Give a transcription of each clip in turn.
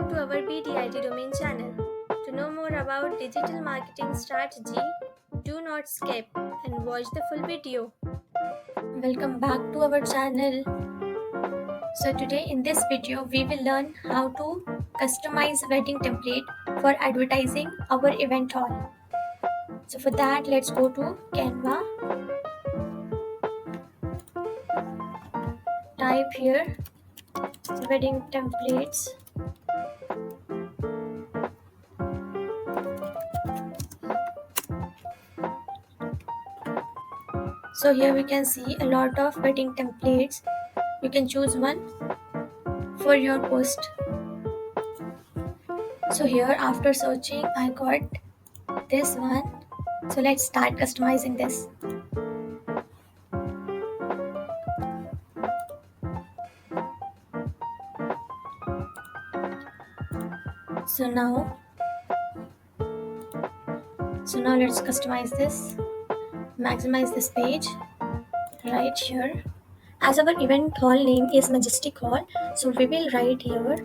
Welcome to our BDIT domain channel. To know more about digital marketing strategy, do not skip and watch the full video. Welcome back to our channel. So today in this video we will learn how to customize wedding template for advertising our event hall. So for that let's go to Canva. Type here wedding templates. So here we can see a lot of wedding templates. You can choose one for your post. So here after searching I got this one. So let's start customizing this. So now let's customize this. Maximize this page right here. As our event hall name is Majestic Hall, so we will write here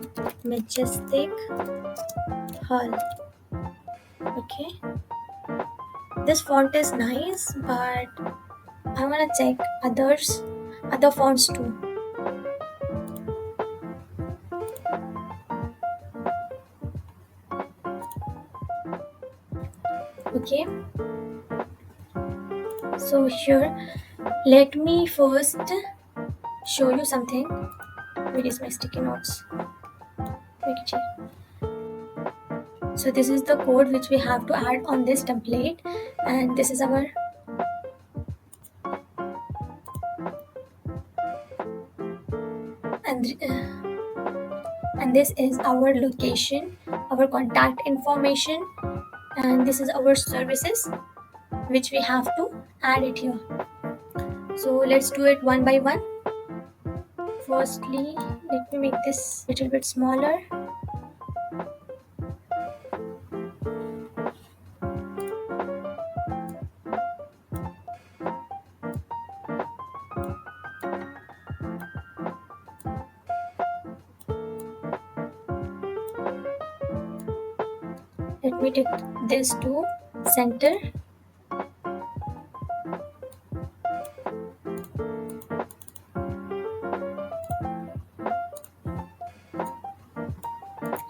Majestic Hall. Okay. This font is nice, but I wanna check other fonts too. Okay. So here, let me first show you something. Where is my sticky notes? Make it here. So this is the code which we have to add on this template, and this is our and this is our location, our contact information, and this is our services which we have to add it here. So let's do it one by one. Firstly, let me make this a little bit smaller. Let me take this to center.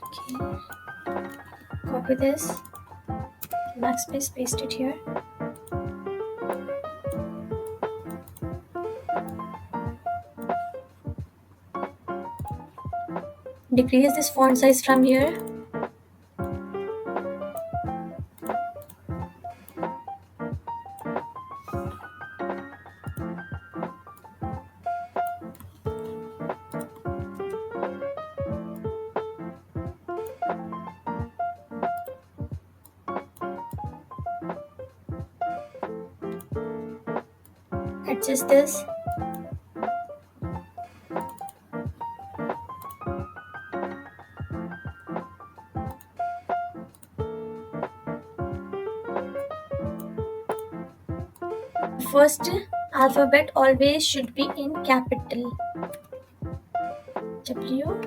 Okay. Copy this. Backspace, paste it here. Decrease this font size from here. Adjust this. First alphabet always should be in capital. W.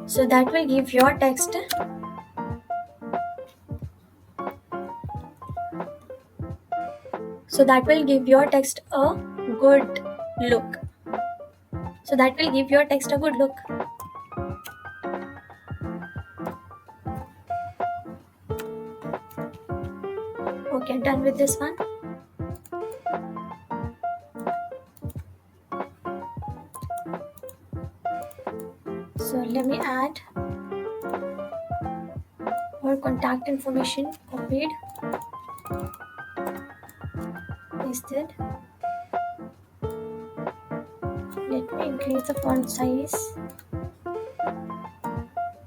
So that will give your text a good look. Okay, done with this one. So let me add our contact information. Copied, pasted. Let me increase the font size,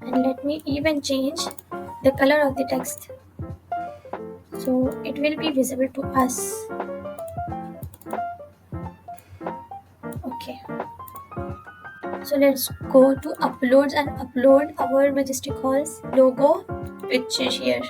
and let me even change the color of the text so it will be visible to us. Okay. So let's go to uploads and upload our Majestic Hall's logo. picture here.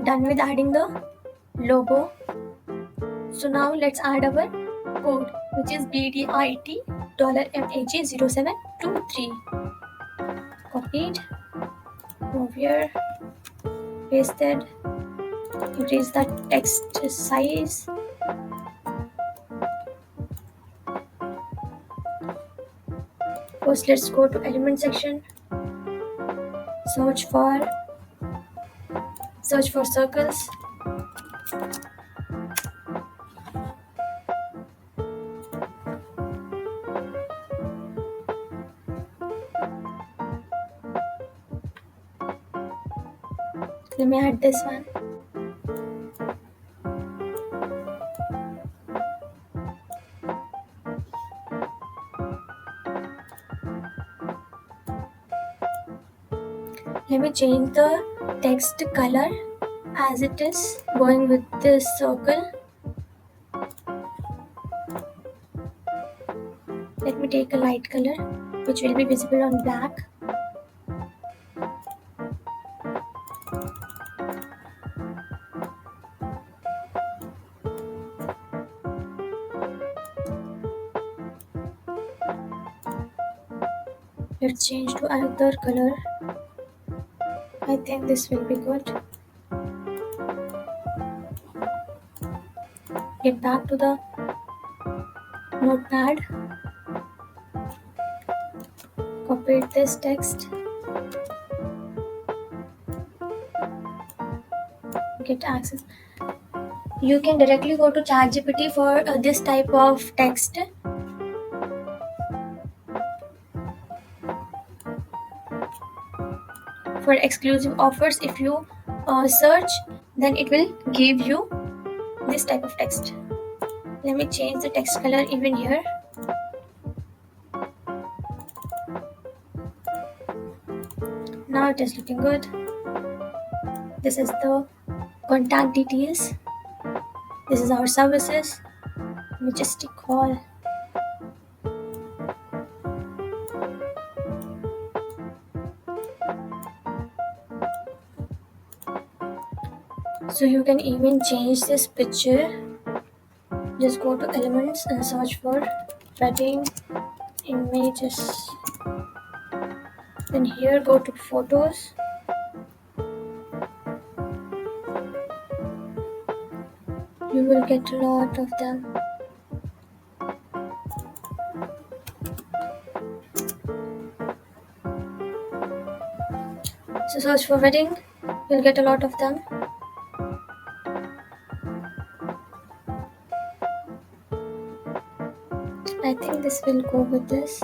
Done with adding the logo. So now let's add our code, which is BDIT $MAG0723. Copied, move here, pasted, increase the text size. First, let's go to element section. Search for circles. Let me add this one. Let me change the text color as it is going with this circle. Let me take a light color which will be visible on black. Let's change to another color. I think this will be good. Get back to the notepad. Copy this text. Get access. You can directly go to ChatGPT for this type of text. For exclusive offers, if you search, then it will give you this type of text. Let me change the text color even here. Now it is looking good. This is the contact details. This is our services. Majestic Hall. So you can even change this picture. Just go to elements and search for wedding images. Then here go to photos. You will get a lot of them. So search for wedding, you'll get a lot of them. I think this will go with this.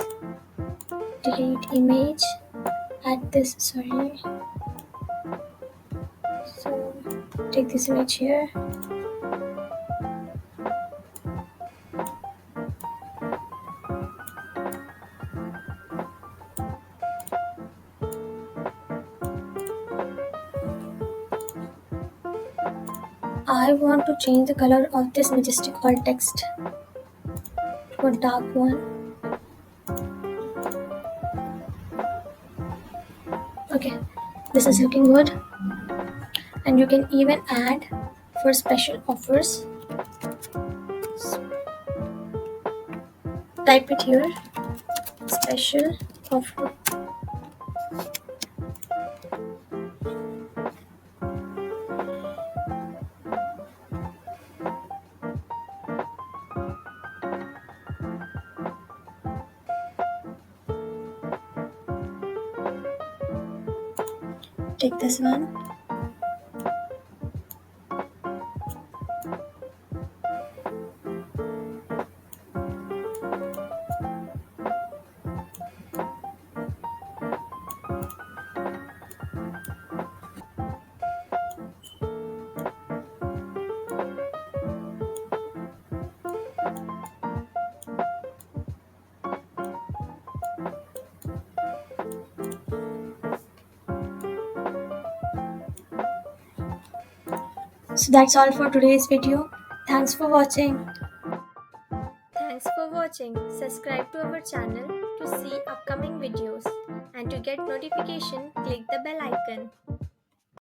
Delete image. Add this, sorry. So take this image here. I want to change the color of this Majestic Hall text to a dark one. Okay, this is looking good. And you can even add for special offers. Type it here, special offer. Take this one. So that's all for today's video. Thanks for watching. Thanks for watching. Subscribe to our channel to see upcoming videos and to get notification, click the bell icon.